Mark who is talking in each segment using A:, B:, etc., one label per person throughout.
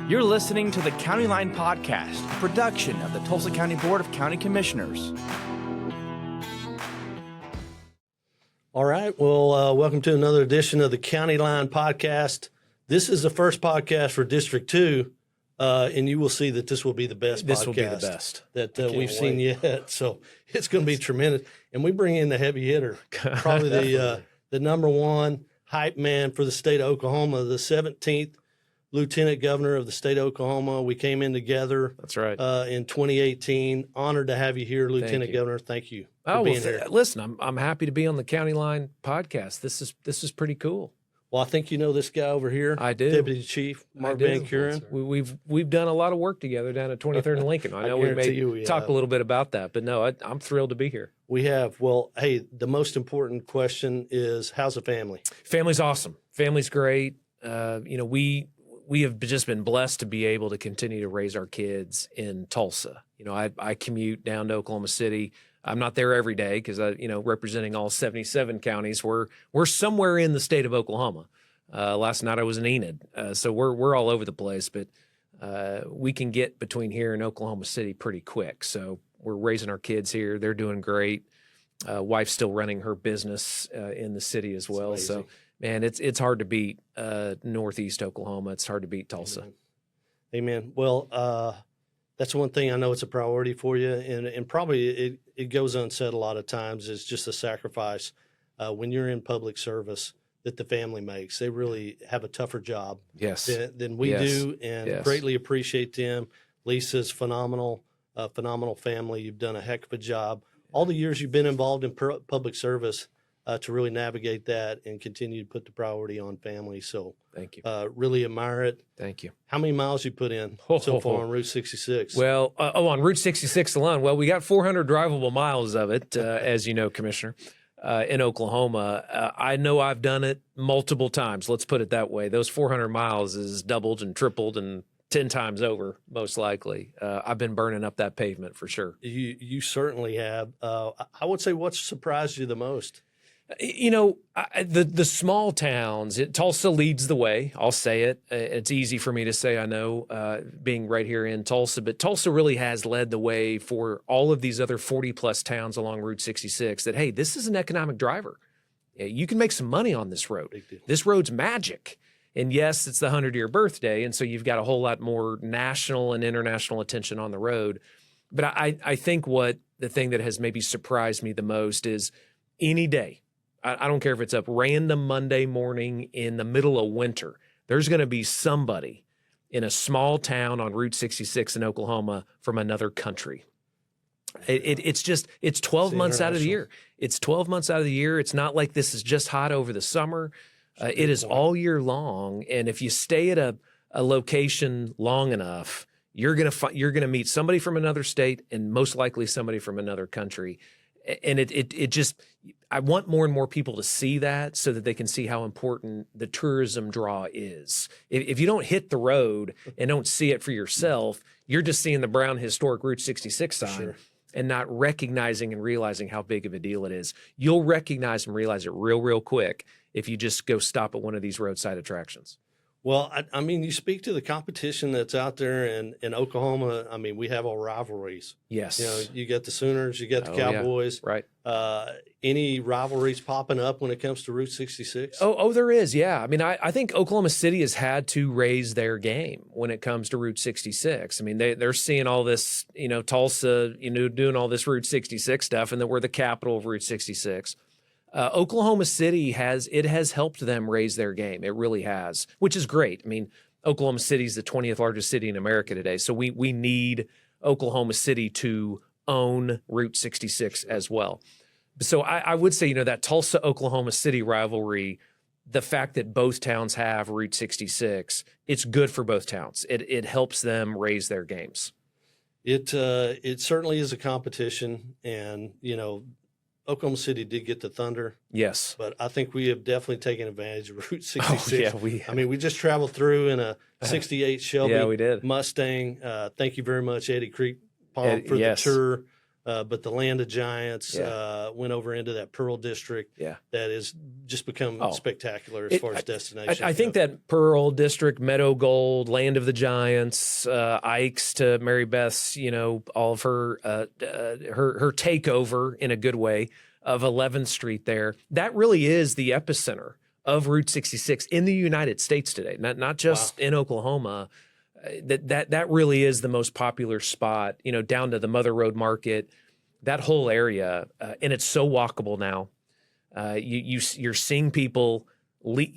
A: You're listening to the County Line Podcast, a production of the Tulsa County Board of County Commissioners.
B: All right. Well, welcome to another edition of the County Line Podcast. This is the first podcast for District 2, and you will see that this will be the best
A: This
B: podcast
A: will be the best
B: that we've seen yet. So it's going to be tremendous. And we bring in the heavy hitter, probably the number one hype man for the state of Oklahoma, the 17th Lieutenant Governor of the state of Oklahoma. We came in together.
A: That's right.
B: In 2018. Honored to have you here, Lieutenant Governor. Thank you for being here.
C: Listen, I'm happy to be on the County Line Podcast. This is pretty cool.
B: Well, I think you know this guy over here.
C: I do.
B: Deputy Chief Mark Vancuren.
C: We've done a lot of work together down at 23rd and Lincoln. I know we may talk a little bit about that, but no, I'm thrilled to be here.
B: We have. Well, hey, the most important question is, how's the family?
C: Family's awesome. Family's great. We have just been blessed to be able to continue to raise our kids in Tulsa. I commute down to Oklahoma City. I'm not there every day because representing all 77 counties, we're somewhere in the state of Oklahoma. Last night I was in Enid, so we're all over the place. But we can get between here and Oklahoma City pretty quick. So we're raising our kids here. They're doing great. Wife's still running her business in the city as well. So man, it's hard to beat Northeast Oklahoma. It's hard to beat Tulsa.
B: Amen. Well, that's one thing I know it's a priority for you, and probably it goes unsaid a lot of times, is just a sacrifice when you're in public service that the family makes. They really have a tougher job than we do, and greatly appreciate them. Lisa's phenomenal family. You've done a heck of a job. All the years you've been involved in public service, to really navigate that and continue to put the priority on family. So
C: thank you.
B: Really admire it.
C: Thank you.
B: How many miles you put in so far on Route 66?
C: Well, on Route 66 alone, well, we got 400 drivable miles of it, as you know, Commissioner, in Oklahoma. I know I've done it multiple times. Let's put it that way. Those 400 miles is doubled and tripled and 10 times over, most likely. I've been burning up that pavement for sure.
B: You certainly have. I would say, what's surprised you the most?
C: The small towns, Tulsa leads the way. I'll say it. It's easy for me to say, I know, being right here in Tulsa, but Tulsa really has led the way for all of these other 40-plus towns along Route 66 that, hey, this is an economic driver. You can make some money on this road. This road's magic. And yes, it's the 100-year birthday, and so you've got a whole lot more national and international attention on the road. But I think the thing that has maybe surprised me the most is any day, I don't care if it's a random Monday morning in the middle of winter, there's going to be somebody in a small town on Route 66 in Oklahoma from another country. It's 12 months out of the year. It's 12 months out of the year. It's not like this is just hot over the summer. It is all year long. And if you stay at a location long enough, you're going to meet somebody from another state and most likely somebody from another country. And it just, I want more and more people to see that so that they can see how important the tourism draw is. If you don't hit the road and don't see it for yourself, you're just seeing the brown historic Route 66 sign and not recognizing and realizing how big of a deal it is. You'll recognize and realize it real quick if you just go stop at one of these roadside attractions.
B: Well, I mean, you speak to the competition that's out there in Oklahoma. I mean, we have our rivalries.
C: Yes.
B: You get the Sooners, you get the Cowboys.
C: Yeah. Right.
B: Any rivalries popping up when it comes to Route 66?
C: Oh, there is. Yeah. I mean, I think Oklahoma City has had to raise their game when it comes to Route 66. I mean, they're seeing all this, Tulsa, doing all this Route 66 stuff, and that we're the capital of Route 66. Oklahoma City has helped them raise their game. It really has, which is great. I mean, Oklahoma City is the 20th largest city in America today, so we need Oklahoma City to own Route 66 as well. So I would say, that Tulsa-Oklahoma City rivalry, the fact that both towns have Route 66, it's good for both towns. It helps them raise their games.
B: It certainly is a competition, and Oklahoma City did get the Thunder.
C: Yes.
B: But I think we have definitely taken advantage of Route 66.
C: Oh, yeah,
B: I mean, we just traveled through in a 68 Shelby
C: yeah, we did.
B: Mustang. Thank you very much, Eddie Creek Palm, for the tour. but the Land of Giants went over into that Pearl District.
C: Yeah.
B: That has just become spectacular as far as destinations.
C: I think that Pearl District, Meadow Gold, Land of the Giants, Ike's to Mary Beth's, you know, all of her her takeover in a good way of 11th Street there. That really is the epicenter of Route 66 in the United States today, not just in Oklahoma. That really is the most popular spot, you know, down to the Mother Road Market, that whole area, and it's so walkable now. You're seeing people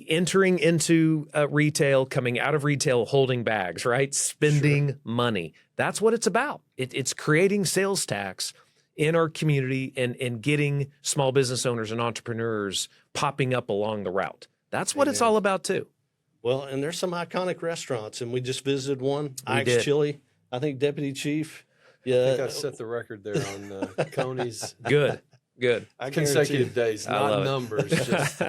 C: entering into retail, coming out of retail, holding bags, right? Spending money. That's what it's about. It's creating sales tax in our community and getting small business owners and entrepreneurs popping up along the route. That's what it's all about too.
B: Well, and there's some iconic restaurants, and we just visited one, Ike's
C: did.
B: Chili. I think Deputy Chief.
D: I think I set the record there on Coney's.
C: Good.
D: Consecutive days, not numbers. Just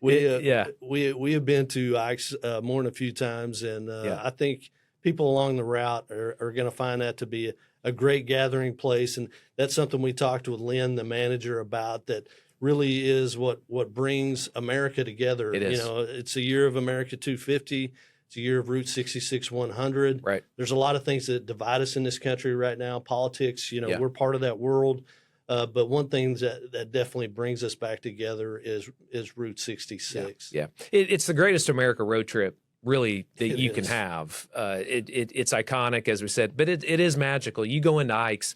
B: We have been to Ike's more than a few times, and I think people along the route are going to find that to be a great gathering place, and that's something we talked with Lynn, the manager, about. That really is what brings America together.
C: It is.
B: You know, it's a year of America 250. It's a year of Route 66 100.
C: Right.
B: There's a lot of things that divide us in this country right now. Politics, you know, we're part of that world. But one thing that definitely brings us back together is Route 66.
C: Yeah. It's the greatest America road trip, really, that you can have. It's iconic, as we said, but it is magical. You go into Ike's,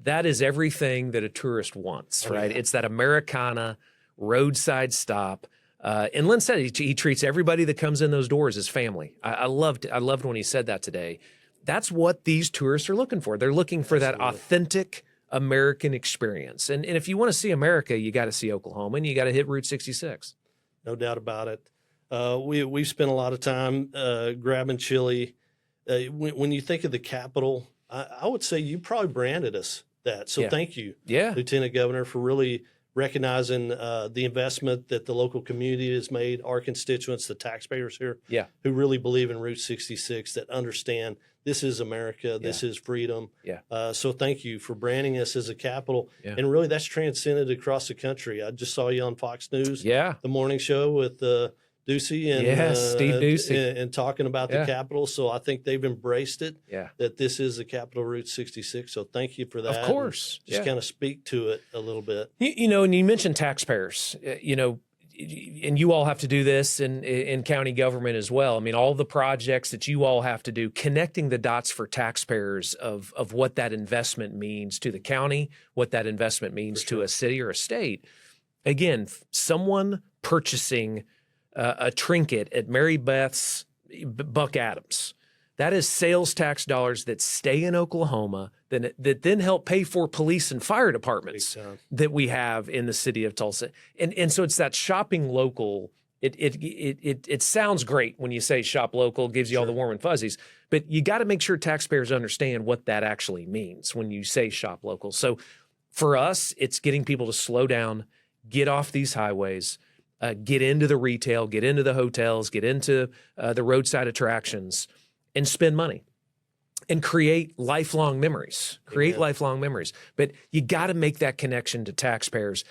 C: that is everything that a tourist wants, right?
B: Yeah.
C: It's that Americana roadside stop. And Lynn said he treats everybody that comes in those doors as family. I loved when he said that today. That's what these tourists are looking for. They're looking for that authentic American experience. And if you want to see America, you got to see Oklahoma, and you got to hit Route 66.
B: No doubt about it. We've spent a lot of time grabbing chili. When you think of the capital, I would say you probably branded us that. So thank you, Lieutenant Governor, for really recognizing the investment that the local community has made, our constituents, the taxpayers here, who really believe in Route 66, that understand this is America, this is freedom. So thank you for branding us as a capital. And really, that's transcended across the country. I just saw you on Fox News, the morning show with Ducey and
C: Steve Ducey,
B: and talking about the capital. So I think they've embraced it, that this is the capital, Route 66. So thank you for that.
C: Of course.
B: Just kind of speak to it a little bit.
C: You know, and you mentioned taxpayers, you know, and you all have to do this in county government as well. I mean, all the projects that you all have to do, connecting the dots for taxpayers of what that investment means to the county, what that investment means to a city or a state. Again, someone purchasing a trinket at Mary Beth's Buck Adams, that is sales tax dollars that stay in Oklahoma that then help pay for police and fire departments that we have in the city of Tulsa. And so it's that shopping local. It sounds great when you say shop local, gives you all the warm and fuzzies, but you got to make sure taxpayers understand what that actually means when you say shop local. So for us, it's getting people to slow down, get off these highways, get into the retail, get into the hotels, get into the roadside attractions, and spend money and create lifelong memories. Lifelong memories. But you got to make that connection to taxpayers,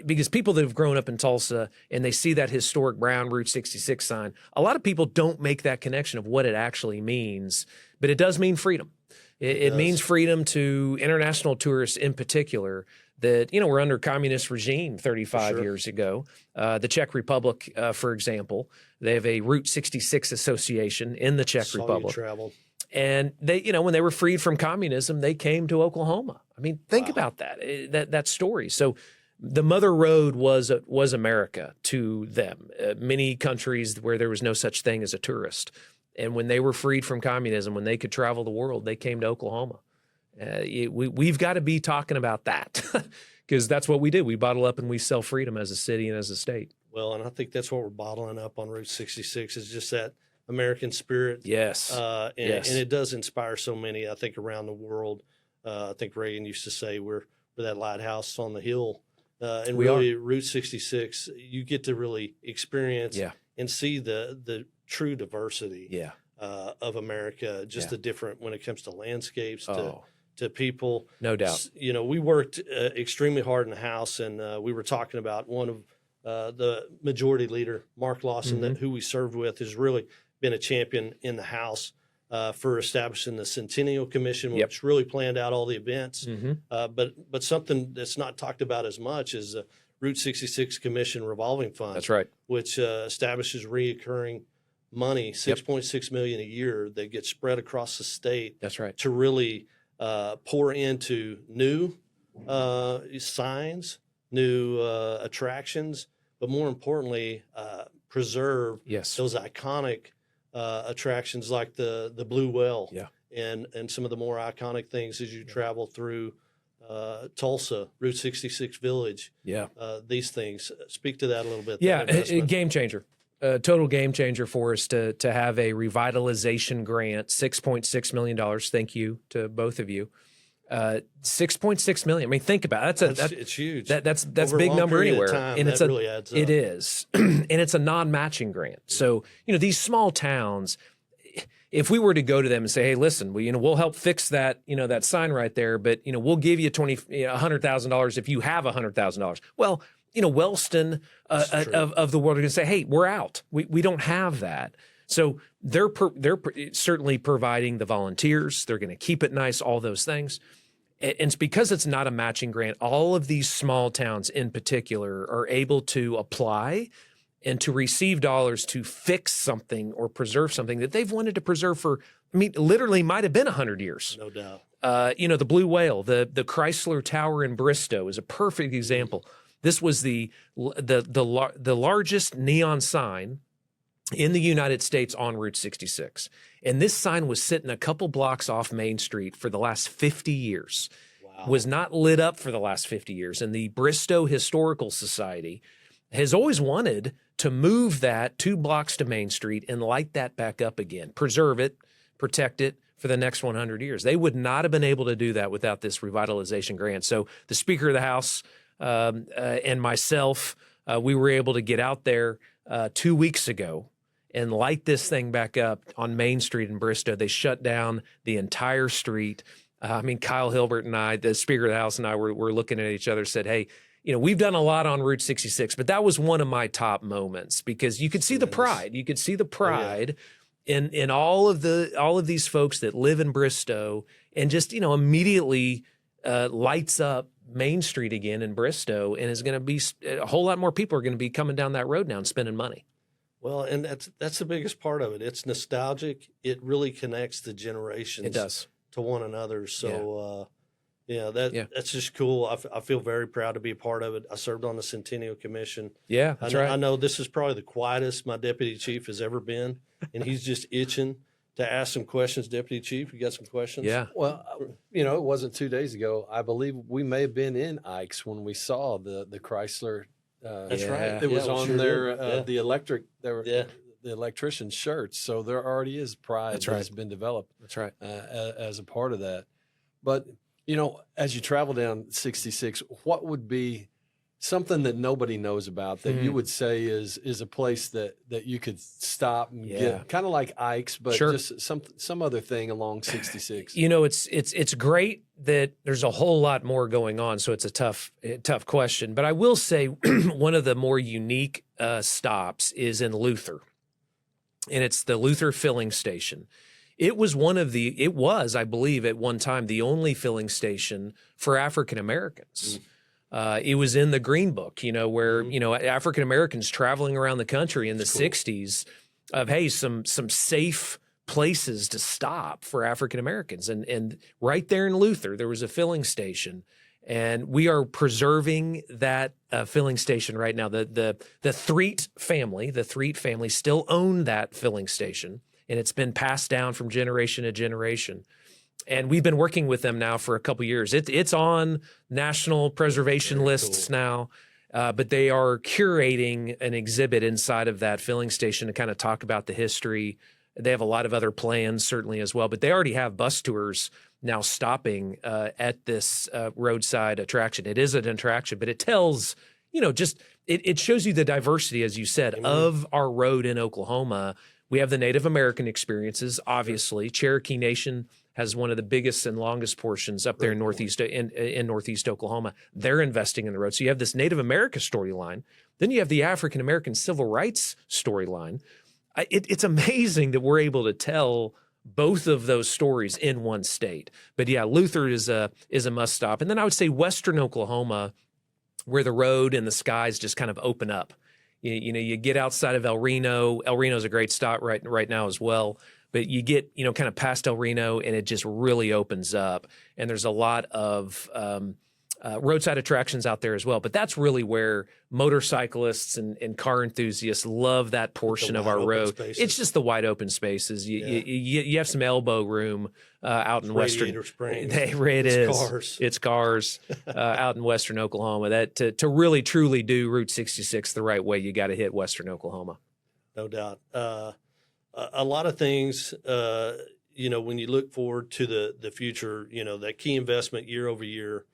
C: because people that have grown up in Tulsa and they see that historic brown Route 66 sign, a lot of people don't make that connection of what it actually means, but it does mean freedom. It means freedom to international tourists in particular. That, you know, we're under communist regime 35 years ago. The Czech Republic, for example, they have a Route 66 association in the Czech Republic. And they, you know, when they were freed from communism, they came to Oklahoma. I mean, think about that story. So the Mother Road was America to them. Many countries where there was no such thing as a tourist. And when they were freed from communism, when they could travel the world, they came to Oklahoma. We've got to be talking about that, because that's what we do. We bottle up and we sell freedom as a city and as a state.
B: Well, and I think that's what we're bottling up on Route 66 is just that American spirit.
C: Yes.
B: And it does inspire so many, I think, around the world. I think Reagan used to say we're that lighthouse on the hill. And really, Route 66, you get to really experience and see the true diversity of America, just the different when it comes to landscapes, to people.
C: No doubt.
B: You know, we worked extremely hard in the House, and we were talking about one of the majority leader, Mark Lawson,
C: Mm-hmm.
B: who we served with, has really been a champion in the House for establishing the Centennial Commission,
C: Yep.
B: which really planned out all the events.
C: Mm-hmm.
B: But something that's not talked about as much is the Route 66 Commission revolving fund.
C: That's right.
B: Which establishes reoccurring money, $6.6 million a year, that gets spread across the state.
C: That's right.
B: To really pour into new signs, new attractions, but more importantly, preserve
C: Yes.
B: those iconic attractions like the Blue Well,
C: Yeah.
B: and some of the more iconic things as you travel through Tulsa, Route 66 Village.
C: Yeah.
B: These things. Speak to that a little bit.
C: Yeah,
B: that investment.
C: game changer. Total game changer for us to have a revitalization grant, $6.6 million. Thank you to both of you. $6.6 million. I mean, think about it.
B: It's huge.
C: That's
B: Over a
C: big
B: long
C: number
B: period of
C: anywhere,
B: time,
C: and
B: that
C: it's
B: really adds up.
C: It is, and it's a non-matching grant. So these small towns, if we were to go to them and say, "Hey, listen, we'll help fix that that sign right there, but we'll give you $100,000 if you have $100,000." Well, Wellston of the world are going to say, "Hey, we're out. We don't have that." So they're certainly providing the volunteers. They're going to keep it nice, all those things. And it's because it's not a matching grant. All of these small towns in particular are able to apply and to receive dollars to fix something or preserve something that they've wanted to preserve for, literally might have been 100 years.
B: No doubt.
C: The Blue Whale, the Chrysler Tower in Bristow is a perfect example. This was the largest neon sign in the United States on Route 66. And this sign was sitting a couple blocks off Main Street for the last 50 years.
B: Wow.
C: Was not lit up for the last 50 years. And the Bristow Historical Society has always wanted to move that 2 blocks to Main Street and light that back up again, preserve it, protect it for the next 100 years. They would not have been able to do that without this revitalization grant. So the Speaker of the House and myself, we were able to get out there 2 weeks ago and light this thing back up on Main Street in Bristow. They shut down the entire street. Kyle Hilbert and I, the Speaker of the House, and I were looking at each other, said, "Hey, we've done a lot on Route 66, but that was one of my top moments because you could see the pride. You could see the pride in all of these folks that live in Bristow, and just immediately lights up Main Street again in Bristow, and is going to be a whole lot more people are going to be coming down that road now and spending money."
B: Well, and that's the biggest part of it. It's nostalgic. It really connects the generations.
C: It does.
B: To one another. So, that's just cool. I feel very proud to be a part of it. I served on the Centennial Commission.
C: Yeah, that's right.
B: I know this is probably the quietest my deputy chief has ever been, and he's just itching to ask some questions. Deputy Chief, you got some questions?
C: Yeah.
D: Well, it wasn't 2 days ago. I believe we may have been in Ike's when we saw the Chrysler.
B: That's right.
D: It was
B: we
D: on
B: sure
D: their
B: did.
D: the electrician shirts. So there already is pride
C: That's
D: that
C: right.
D: has been developed.
C: That's right.
D: As a part of that. But as you travel down 66, what would be something that nobody knows about that you would say is a place that you could stop and get, kind of like Ike's, but
C: Sure.
D: just some other thing along 66?
C: It's great that there's a whole lot more going on, so it's a tough question. But I will say one of the more unique stops is in Luther, and it's the Luther filling station. It was, I believe, at one time, the only filling station for African Americans. It was in the Green Book, where, African Americans traveling around the country in the 60s of, hey, some safe places to stop for African Americans. And right there in Luther, there was a filling station. And we are preserving that filling station right now. The Threet family still own that filling station. And it's been passed down from generation to generation. And we've been working with them now for a couple of years. It's on national preservation lists now, but they are curating an exhibit inside of that filling station to kind of talk about the history. They have a lot of other plans certainly as well, but they already have bus tours now stopping at this roadside attraction. It is an attraction, but it tells, it shows you the diversity, as you said, of our road in Oklahoma. We have the Native American experiences, obviously. Cherokee Nation has one of the biggest and longest portions up there in northeast Oklahoma. They're investing in the road. So you have this Native America storyline. Then you have the African American civil rights storyline. It's amazing that we're able to tell both of those stories in one state. But yeah, Luther is a must stop. And then I would say Western Oklahoma, where the road and the skies just kind of open up. You know, you get outside of El Reno. El Reno's a great stop right now as well. But you get, you know, kind of past El Reno, and it just really opens up. And there's a lot of roadside attractions out there as well. But that's really where motorcyclists and car enthusiasts love that portion of our road.
B: Spaces.
C: It's just the wide open spaces. You have some elbow room out in Western
B: Springs.
C: It's cars out in Western Oklahoma. That to really truly do Route 66 the right way, you got to hit Western Oklahoma.
B: No doubt. A lot of things, you know, when you look forward to the future, you know, that key investment year over year,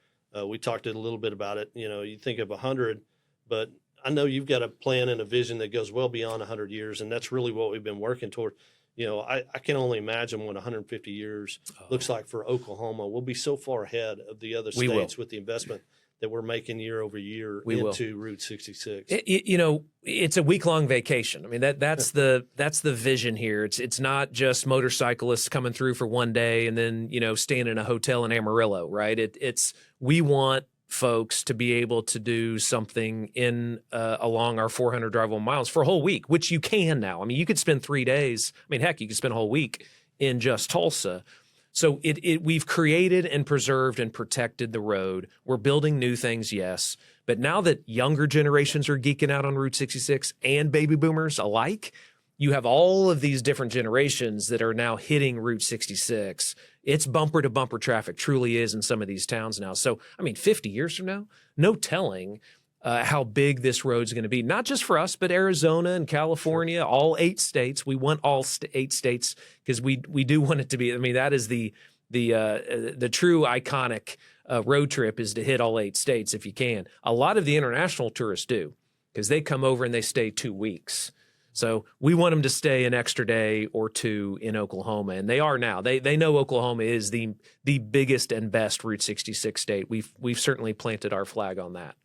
B: we talked a little bit about it. You know, you think of 100, but I know you've got a plan and a vision that goes well beyond 100 years, and that's really what we've been working toward. You know, I can only imagine what 150 years looks like for Oklahoma. We'll be so far ahead of the other states with the investment that we're making year over year into Route 66.
C: You know, it's a week-long vacation. I mean, that's the vision here. It's not just motorcyclists coming through for one day and then, you know, staying in a hotel in Amarillo, right? It's we want folks to be able to do something in along our 400 drivable miles for a whole week, which you can now. I mean, you could spend 3 days. I mean, heck, you could spend a whole week in just Tulsa. So we've created and preserved and protected the road. We're building new things, yes. But now that younger generations are geeking out on Route 66 and baby boomers alike, you have all of these different generations that are now hitting Route 66. It's bumper to bumper traffic, truly is in some of these towns now. So, I mean, 50 years from now, no telling how big this road's going to be, not just for us, but Arizona and California, all 8 states. We want all 8 states because we do want it to be. I mean, that is the true iconic road trip is to hit all 8 states if you can. A lot of the international tourists do because they come over and they stay 2 weeks. So we want them to stay an extra day or 2 in Oklahoma, and they are now. They know Oklahoma is the biggest and best Route 66 state. We've certainly planted our flag on that.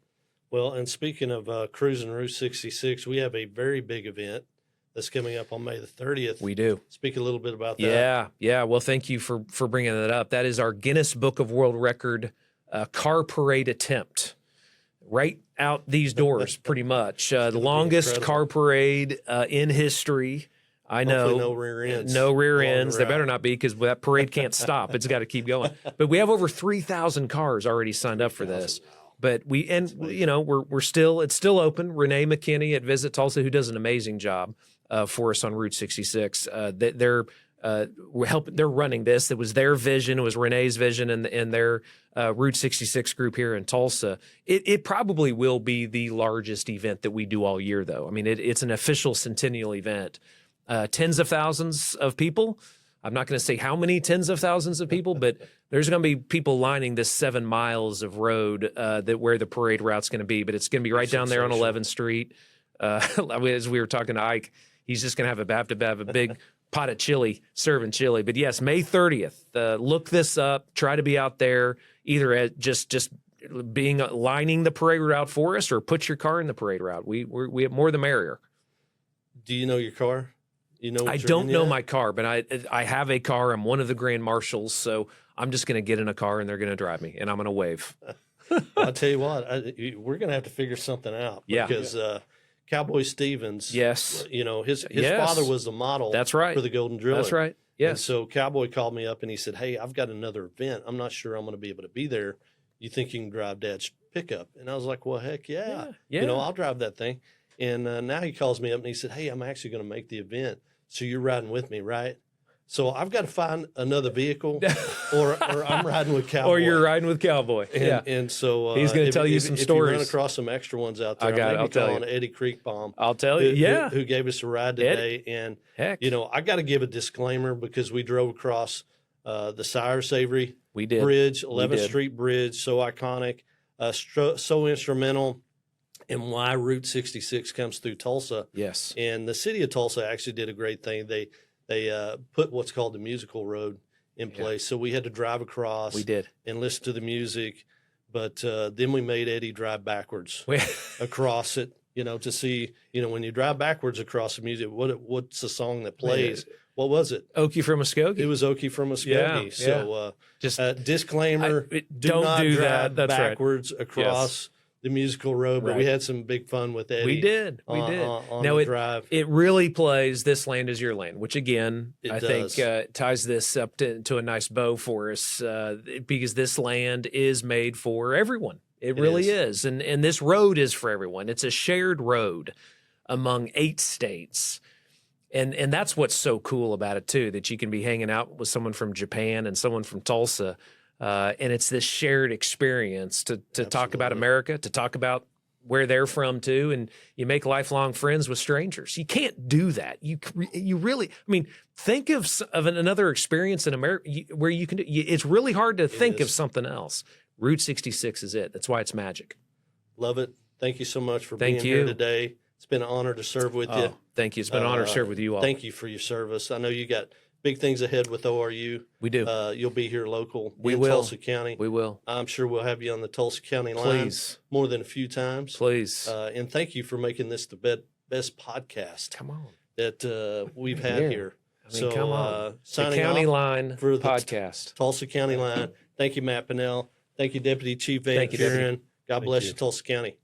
B: Well, and speaking of cruising Route 66, we have a very big event that's coming up on May the 30th.
C: We do.
B: Speak a little bit about that.
C: Yeah. Well, thank you for bringing that up. That is our Guinness Book of World Record car parade attempt. Right out these doors, pretty much. The longest car parade in history. I know.
B: Hopefully no rear ends.
C: No rear ends. There better not be because that parade can't stop. It's got to keep going. But we have over 3,000 cars already signed up for this. But we're still, it's still open. Renee McKinney at Visit Tulsa, who does an amazing job for us on Route 66. They're running this. It was their vision. It was Renee's vision and their Route 66 group here in Tulsa. It probably will be the largest event that we do all year, though. I mean, it's an official centennial event. Tens of thousands of people. I'm not going to say how many tens of thousands of people, but there's going to be people lining this 7 miles of road where the parade route's going to be. But it's going to be right down there on 11th Street. As we were talking to Ike, he's just going to have a big pot of chili, serving chili. But yes, May 30th. Look this up. Try to be out there either at just lining the parade route for us, or put your car in the parade route. We have more the merrier.
B: Do you know your car? You know
C: I don't know my car, but I have a car. I'm one of the grand marshals, so I'm just going to get in a car and they're going to drive me, and I'm going to wave.
B: I'll tell you what, we're going to have to figure something out. Because Cowboy Stevens,
C: yes,
B: you know, his father was the model.
C: That's right.
B: For the Golden Driller.
C: That's right. Yes.
B: And so Cowboy called me up and he said, "Hey, I've got another event. I'm not sure I'm going to be able to be there. You think you can drive Dad's pickup?" And I was like, "Well, heck yeah. You know, I'll drive that thing." And now he calls me up and he said, "Hey, I'm actually going to make the event. So you're riding with me, right?" So I've got to find another vehicle, or I'm riding with Cowboy.
C: Or you're riding with Cowboy.
B: And so
C: he's going to tell you some stories.
B: If you run across some extra ones out there,
C: I'll tell you.
B: Eddie Creekbaum.
C: I'll tell you.
B: Who gave us a ride today. And, you know, I got to give a disclaimer because we drove across the Sire Savory Bridge, 11th Street Bridge, so iconic, so instrumental in why Route 66 comes through Tulsa.
C: Yes.
B: And the city of Tulsa actually did a great thing. They put what's called the musical road in place. So we had to drive across.
C: We did.
B: And listen to the music. But then we made Eddie drive backwards across it, to see, when you drive backwards across the music, what's the song that plays? What was it?
C: Okie from Muskogee.
B: It was Okie from Muskogee.
C: Yeah,
B: So
C: just
B: disclaimer,
C: don't
B: not
C: do
B: drive
C: that. That's
B: backwards across the musical road. But we had some big fun with Eddie.
C: We did. On
B: now
C: the
B: drive.
C: It really plays "This Land Is Your Land," which again I
B: does.
C: think ties this up to a nice bow for us because this land is made for everyone. It really is. And this road is for everyone. It's a shared road among 8 states. And that's what's so cool about it too, that you can be hanging out with someone from Japan and someone from Tulsa, and it's this shared experience to talk about America, to talk about where they're from too, and you make lifelong friends with strangers. You can't do that. You really, I mean, think of another experience in America where you can do. It's really hard to think of something else. Route 66 is it. That's why it's magic.
B: Love it. Thank you so much for being here today. It's been an honor to serve with you.
C: Thank you. It's been an honor to serve with you all.
B: Thank you for your service. I know you got big things ahead with ORU.
C: We do.
B: You'll be here local
C: in
B: Tulsa County.
C: We will.
B: I'm sure we'll have you on the Tulsa County line more than a few times.
C: Please.
B: And thank you for making this the best podcast that we've had here.
C: I mean, come on. The
B: Signing
C: County
B: off
C: Line
B: for the
C: podcast.
B: Tulsa County line. Thank you, Matt Pinnell. Thank you, Deputy Chief Vancuren. God bless you, Tulsa County.